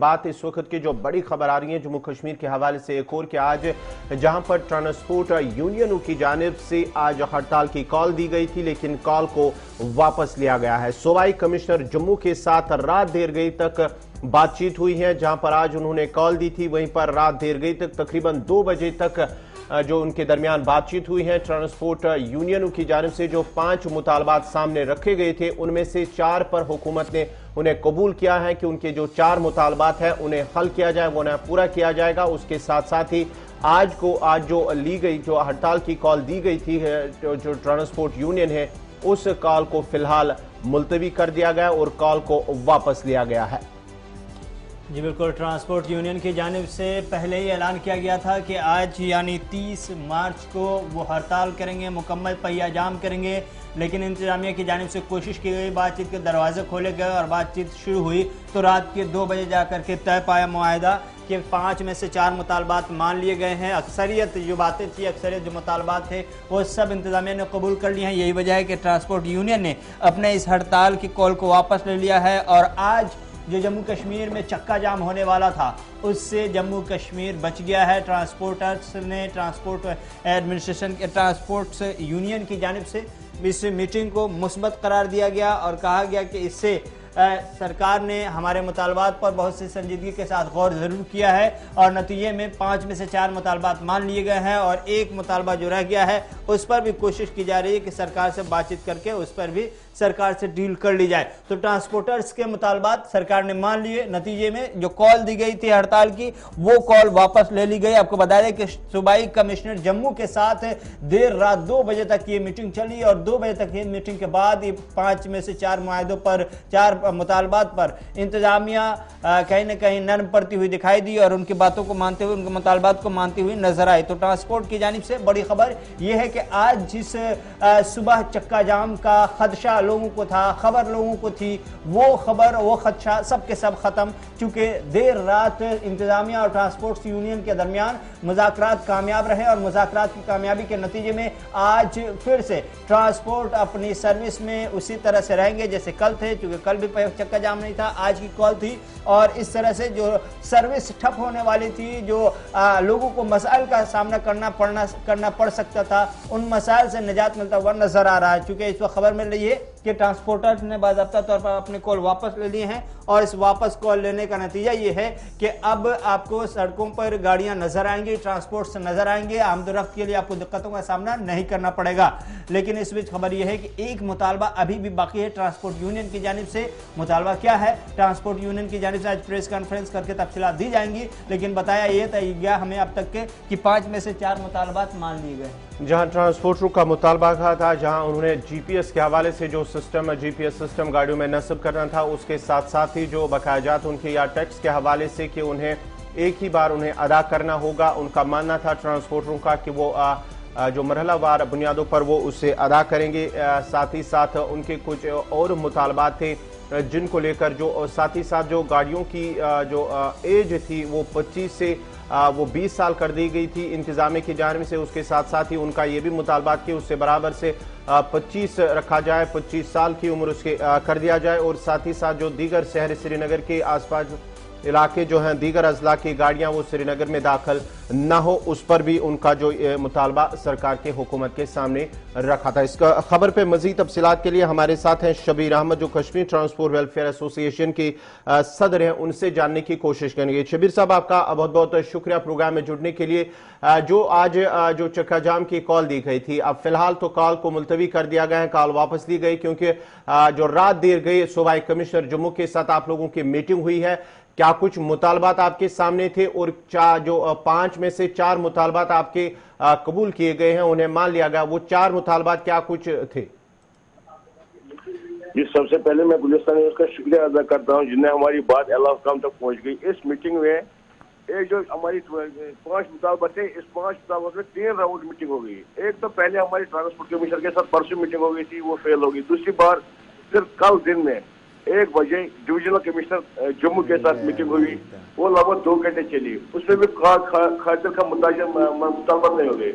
बात इस वक्त की जो बड़ी खबर आ रही है जम्मू कश्मीर के हवाले से एक और कि आज जहां पर ट्रांसपोर्ट यूनियनों की जानिब से आज हड़ताल की कॉल दी गई थी, लेकिन कॉल को वापस लिया गया है। सूबाई कमिश्नर जम्मू के साथ रात देर गई तक बातचीत हुई है। जहां पर आज उन्होंने कॉल दी थी, वहीं पर रात देर गई तक तकरीबन 2 बजे तक जो उनके दरमियान बातचीत हुई है। ट्रांसपोर्ट यूनियनों की जानिब से जो 5 मुतालबात सामने रखे गए थे, उनमें से 4 पर हुकूमत ने उन्हें कबूल किया है कि उनके जो 4 मुतालबात हैं उन्हें हल किया जाए, वो उन्हें पूरा किया जाएगा। उसके साथ साथ ही आज जो ली गई जो हड़ताल की कॉल दी गई थी जो ट्रांसपोर्ट यूनियन है, उस कॉल को फिलहाल मुलतवी कर दिया गया और कॉल को वापस लिया गया है। जी बिल्कुल, ट्रांसपोर्ट यूनियन की जानिब से पहले ही ऐलान किया गया था कि आज यानी 30 मार्च को वो हड़ताल करेंगे, मुकम्मल पहिया जाम करेंगे, लेकिन इंतजामिया की जानिब से कोशिश की गई, बातचीत के दरवाजे खोले गए और बातचीत शुरू हुई तो रात के 2 बजे जाकर के तय पाया मुआहदा कि 5 में से 4 मुतालबात मान लिए गए हैं। अक्सरियत जो बातें थी, अक्सरियत जो मुतालबात थे, वो सब इंतजामिया ने कबूल कर लिए हैं। यही वजह है कि ट्रांसपोर्ट यूनियन ने अपने इस हड़ताल की कॉल को वापस ले लिया है और आज जो जम्मू कश्मीर में चक्का जाम होने वाला था उससे जम्मू कश्मीर बच गया है। ट्रांसपोर्टर्स ने ट्रांसपोर्ट एडमिनिस्ट्रेशन के ट्रांसपोर्ट यूनियन की जानिब से इस मीटिंग को मुस्बत करार दिया गया और कहा गया कि इससे सरकार ने हमारे मुतालबात पर बहुत सी संजीदगी के साथ गौर ज़रूर किया है और नतीजे में 5 में से 4 मुतालबात मान लिए गए हैं और एक मुतालबा जो रह गया है उस पर भी कोशिश की जा रही है कि सरकार से बातचीत करके उस पर भी सरकार से डील कर ली जाए। तो ट्रांसपोर्टर्स के मुतालबात सरकार ने मान लिए। नतीजे में जो कॉल दी गई थी हड़ताल की, वो कॉल वापस ले ली गई। आपको बता दें कि सूबाई कमिश्नर जम्मू के साथ देर रात 2 बजे तक ये मीटिंग चली और 2 बजे तक ये मीटिंग के बाद 5 में से 4 मुआहदों पर, 4 मुतालबात पर इंतजामिया कहीं ना कहीं नरम पड़ती हुई दिखाई दी और उनकी बातों को मानते हुए, उनके मुतालबात को मानती हुई नजर आई। तो ट्रांसपोर्ट की जानिब से बड़ी खबर यह है कि आज जिस सुबह चक्का जाम का खदशा लोगों को था, खबर लोगों को थी, वो खबर, वो खदशा सब के सब खत्म, चूंकि देर रात इंतजामिया और ट्रांसपोर्ट यूनियन के दरमियान मुज़ाकरात कामयाब रहे और मुज़ाकरात की कामयाबी के नतीजे में आज फिर से ट्रांसपोर्ट अपनी सर्विस में उसी तरह से रहेंगे जैसे कल थे, क्योंकि कल भी चक्का जाम नहीं था, आज की कॉल थी और इस तरह से जो सर्विस ठप होने वाली थी, जो लोगों को मसाइल का सामना करना पड़ सकता था, उन मसाइल से निजात मिलता हुआ नजर आ रहा है। चूंकि इस वक्त खबर मिल रही है कि ट्रांसपोर्टर्स ने बाज़ाब्ता तौर पर अपने कॉल वापस ले लिए हैं और इस वापस कॉल लेने का नतीजा ये है कि अब आपको सड़कों पर गाड़ियां नजर आएंगी, ट्रांसपोर्ट से नजर आएंगे, आमदोरफ्त के लिए आपको दिक्कतों का सामना नहीं करना पड़ेगा। लेकिन इस बीच खबर यह है कि एक मुतालबा अभी भी बाकी है ट्रांसपोर्ट यूनियन की जानिब से। मुतालबा क्या है? ट्रांसपोर्ट यूनियन की जानिब से आज प्रेस कॉन्फ्रेंस करके तफसीलात दी जाएंगी, लेकिन बताया यह तय गया हमें अब तक के कि 5 में से 4 मुतालबात मान लिए गए। जहां ट्रांसपोर्टरों का मुतालबा था, जहां उन्होंने जीपीएस के हवाले से जो जीपीएस सिस्टम गाड़ियों में नस्ब करना था, उसके साथ साथ ही जो बकायाजात उनके या टैक्स के हवाले से कि उन्हें एक ही बार उन्हें अदा करना होगा, उनका मानना था ट्रांसपोर्टरों का कि वो जो मरहलावार बुनियादों पर वो उसे अदा करेंगे। साथ ही साथ उनके कुछ और मुतालबात थे जिनको लेकर जो साथ ही साथ जो गाड़ियों की जो एज थी वो 25 से वो 20 साल कर दी गई थी इंतजामिया की जानिब से। उसके साथ साथ ही उनका ये भी मुतालबात कि उससे बराबर से 25 रखा जाए, 25 साल की उम्र उसके कर दिया जाए और साथ ही साथ जो दीगर शहर श्रीनगर के आसपास इलाके जो हैं, दीगर अजला की गाड़ियां वो श्रीनगर में दाखिल न हो, उस पर भी उनका जो मुतालबा सरकार के हुकूमत के सामने रखा था। इस खबर पे मजीद तफसीलात के लिए हमारे साथ हैं शबीर अहमद, जो कश्मीर ट्रांसपोर्ट वेलफेयर एसोसिएशन के सदर हैं, उनसे जानने की कोशिश करेंगे। शबीर साहब, आपका बहुत बहुत शुक्रिया प्रोग्राम में जुड़ने के लिए। जो आज जो चक्का जाम की कॉल दी गई थी, अब फिलहाल तो कॉल को मुलतवी कर दिया गया है, कॉल वापस ली गई क्योंकि जो रात देर गई सूबाई कमिश्नर जम्मू के साथ आप लोगों की मीटिंग हुई है। क्या कुछ मुतालबात आपके सामने थे और जो 5 में से 4 मुतालबात आपके कबूल किए गए हैं, उन्हें मान लिया गया, वो 4 मुतालबात क्या कुछ थे? जी, सबसे पहले मैं गुलिस्तान का शुक्रिया अदा करता हूं जिन्हें हमारी बात अल्लाह काम तक पहुंच गई। इस मीटिंग में एक जो हमारी 5 मुतालबात थे, इस 5 मुतालबात में 3 राउंड मीटिंग हो गई। एक तो पहले हमारी ट्रांसपोर्ट कमिश्नर के साथ परसों मीटिंग हो गई थी, वो फेल हो गई। दूसरी बार फिर कल दिन में 1 बजे डिविजनल कमिश्नर जम्मू के साथ मीटिंग हुई, वो लगभग 2 घंटे चली। उसमें भी खातिर का मुतालबा नहीं हो गए।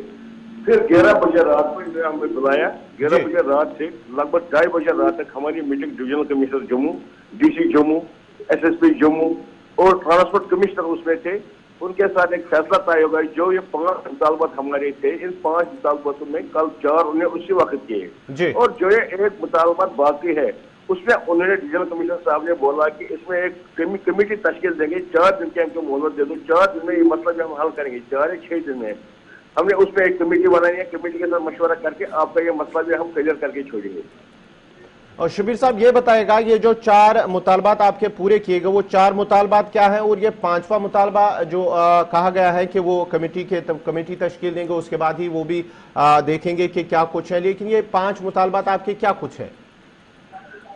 फिर 11 बजे रात को इन्हें हमें बुलाया। 11 बजे रात से लगभग 2:30 बजे रात तक हमारी meeting divisional commissioner Jammu, DC Jammu, SSP Jammu और ट्रांसपोर्ट कमिश्नर उसमें थे, उनके साथ एक फैसला तय होगा। जो ये 5 मुतालबात हमारे थे, इन 5 मुतालबातों में कल 4 उन्हें उसी वक्त किए, और जो ये एक मुतालबात बाकी है उसमें उन्होंने डिविजनल कमिश्नर साहब ने बोला कि इसमें एक कमेटी तश्कील देंगे, 4 दिन के हमको मोहलत दे दो, 4 दिन में ये मसला जो हम हल करेंगे, 4 या 6 दिन में हमने उसमें एक कमेटी बनाई है। कमेटी के साथ मशवरा करके आपका ये मसला जो हम क्लियर करके छोड़ेंगे। और शब्बीर साहब ये बताएगा, ये जो 4 मुतालबात आपके पूरे किए गए वो 4 मुतालबात क्या है, और ये 5वां मुतालबा जो कहा गया है कि वो कमेटी तश्कील देंगे, उसके बाद ही वो भी देखेंगे कि क्या कुछ है, लेकिन ये 5 मुतालबात आपके क्या कुछ है?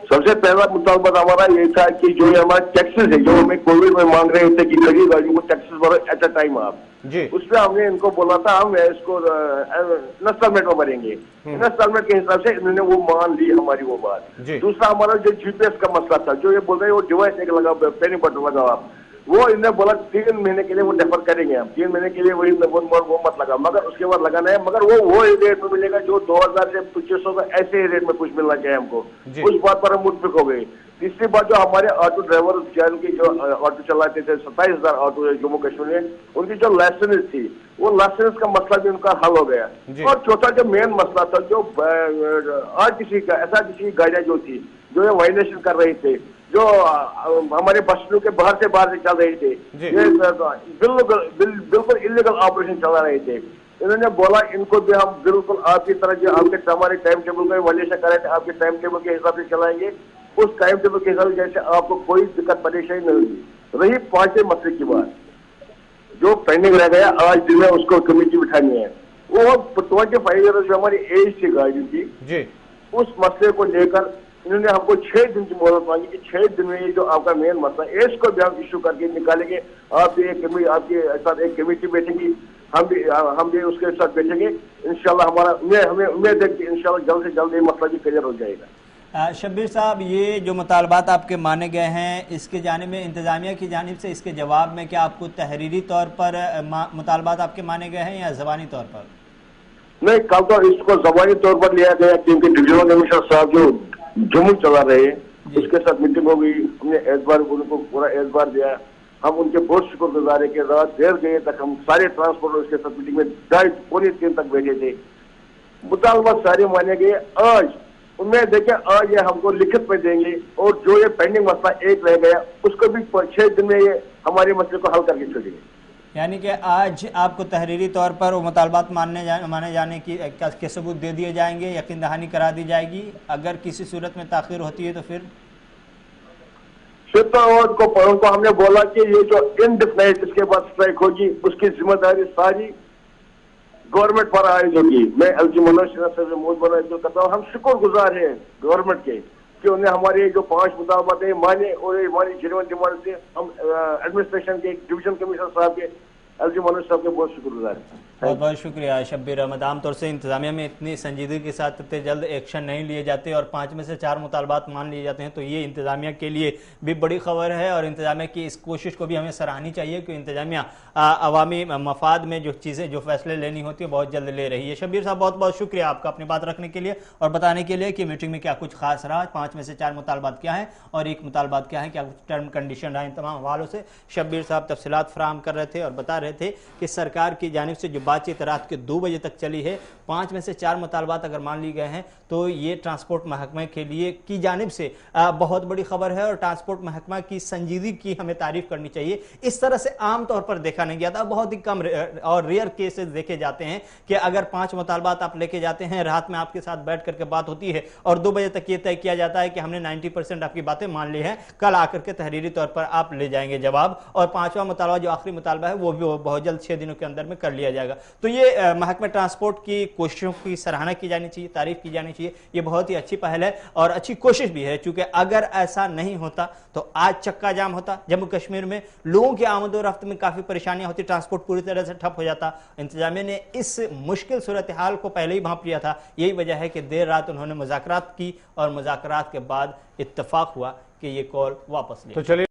सबसे पहला मुतालबा हमारा ये था कि जो ये हमारे टैक्सेस है, जो हमें कोविड में मांग रहे थे कि खड़ी गाड़ियों को टैक्सेस भरो एट अ टाइम आप जी, उसमें हमने इनको बोला था हम इसको इंस्टॉलमेंट में भरेंगे। इंस्टॉलमेंट के हिसाब से इन्होंने वो मान ली हमारी वो बात। दूसरा हमारा जो जीपीएस का मसला था, जो ये बोल रहे हैं वो डिवाइस एक लगा, पेनी बटन लगाओ आप, वो इन्होंने बोला 3 महीने के लिए वो डेफर करेंगे हम, 3 महीने के लिए वही वो मत लगा, मगर उसके बाद लगाना है, मगर वो रेट में मिलेगा जो 2000 से 2500 का ऐसे ही रेट में कुछ मिलना चाहिए हमको। उस बात पर हम मुतफिक हो गए। तीसरी बात, जो हमारे ऑटो ड्राइवर की जो ऑटो चलाते थे, 27,000 ऑटो जम्मू कश्मीर में, उनकी जो लाइसेंस थी वो लाइसेंस का मसला भी उनका हल हो गया। और चौथा जो मेन मसला था, जो आरटीसी का एसआरटीसी गाड़ियां जो थी, जो ये वायलेशन कर रही थे, जो हमारे बस्तियों के बाहर से चल रहे थे, ये बिल्कुल इलीगल ऑपरेशन चला रहे थे, इन्होंने बोला इनको भी हम बिल्कुल आपकी तरह जो आपके हमारे टाइम टेबल का वायलेशन कर रहे थे, आपके टाइम टेबल के हिसाब से चलाएंगे, उस टाइम टेबल के हिसाब से जैसे आपको कोई दिक्कत परेशानी नहीं होगी। रही 5वें मसले की बात, जो पेंडिंग रह गया, आज दिन में उसको कमेटी बिठानी है, वो 25 ईयर जो हमारी एज थी गाड़ी की, उस मसले को लेकर इन्होंने हमको 6 दिन की मोहलत मांगी कि 6 दिन में ये जो आपका मेन मसला है इसको भी हम इशू करके निकालेंगे। आपके साथ एक कमेटी बैठेगी, हम भी उसके साथ बैठेंगे इंशाल्लाह। हमें उम्मीद है कि इंशाल्लाह जल्द से जल्द ये मसला भी क्लियर हो जाएगा। शब्बीर साहब, ये जो मुतालबात आपके माने गए हैं, इसके जानिब में इंतजामिया की जानिब से इसके जवाब में क्या आपको तहरीरी तौर पर मुतालबात आपके माने गए हैं या ज़बानी तौर पर? नहीं, कल तो इसको ज़बानी तौर पर लिया गया, क्योंकि डिविजनल कमिश्नर साहब जो जम्मू चला रहे हैं उसके साथ मीटिंग हो गई, हमने एतबार उनको पूरा एतबार दिया। हम उनके बहुत शुक्रगुजार है कि रात देर गए तक हम सारे ट्रांसपोर्टर्स के साथ मीटिंग में 2:30-3 तक बैठे थे। मुतालबात सारे माने गए। आज उम्मीद है कि आज ये हमको लिखित में देंगे, और जो ये पेंडिंग मसला एक रह गया उसको भी 6 दिन में ये हमारे मसले को हल करके छोड़ेंगे। यानी कि आज आपको तहरीरी तौर पर वो मुतालबात माने जाने के सबूत दे दिए जाएंगे, यकीन दहानी करा दी जाएगी। अगर किसी सूरत में ताखिर होती है तो फिर उनको हमने बोला कि ये जो इनडिफिनाइट इसके बाद स्ट्राइक होगी, उसकी जिम्मेदारी सारी गवर्नमेंट पर आयद होगी। मैं एलजी मनोज सिन्हा से करता हूँ। हम शुक्रगुजार हैं गवर्नमेंट के कि उन्हें हमारे जो 5 मुतालबात माने, और ये हमारी जेन्युइन डिमांड से हम एडमिनिस्ट्रेशन के डिवीजन कमिश्नर साहब के, एलजी मनोज साहब के बहुत शुक्रगुजार हैं। बहुत बहुत शुक्रिया शब्बीर अहमद। आमतौर से इंतजामिया में इतनी संजीदगी के साथ इतने जल्द एक्शन नहीं लिए जाते और 5 में से 4 मुतालबात मान लिए जाते हैं, तो ये इंतजामिया के लिए भी बड़ी खबर है। और इंतजामिया की इस कोशिश को भी हमें सराहनी चाहिए कि इंतजामिया अवामी मफाद में जो चीज़ें, जो फैसले लेनी होती है बहुत जल्द ले रही है। शब्बीर साहब, बहुत बहुत शुक्रिया आपका अपनी बात रखने के लिए और बताने के लिए कि मीटिंग में क्या कुछ खास रहा, 5 में से 4 मुतालबात क्या है और 1 मुतालबात क्या है, क्या कुछ टर्म कंडीशन रहा। इन तमाम हवालों से शब्बीर साहब तफसीलात फराहम कर रहे थे और बता रहे थे कि सरकार की जानिब से जो बातचीत रात के 2 बजे तक चली है, 5 में से 4 मुतालबात अगर मान ली गए हैं तो ये ट्रांसपोर्ट महकमे के लिए की जानिब से बहुत बड़ी खबर है और ट्रांसपोर्ट महकमा की संजीदगी की हमें तारीफ करनी चाहिए। इस तरह से आमतौर पर देखा नहीं गया था, बहुत ही कम और रेयर केसेस देखे जाते हैं कि अगर 5 मुतालबात आप लेके जाते हैं, रात में आपके साथ बैठ करके बात होती है और 2 बजे तक ये तय किया जाता है कि हमने 90% आपकी बातें मान ली हैं, कल आकर के तहरीरी तौर पर आप ले जाएंगे जवाब, और 5वां मुतालबा जो आखिरी मुतालबा है वो भी बहुत जल्द 6 दिनों के अंदर में कर लिया जाएगा। तो ये महकमे ट्रांसपोर्ट की कोशिशों की सराहना की जानी चाहिए, तारीफ की जानी चाहिए। ये बहुत ही अच्छी पहल है और अच्छी कोशिश भी है, क्योंकि अगर ऐसा नहीं होता तो आज चक्का जाम होता, जम्मू कश्मीर में लोगों की आमद और रफ्त में काफी परेशानियां होती, ट्रांसपोर्ट पूरी तरह से ठप हो जाता। इंतजामिया ने इस मुश्किल सूरत हाल को पहले ही भांप लिया था। यही वजह है कि देर रात उन्होंने मुज़ाकरात की और मुज़ाकरात के बाद इत्तफाक हुआ कि ये कॉल वापस लिया।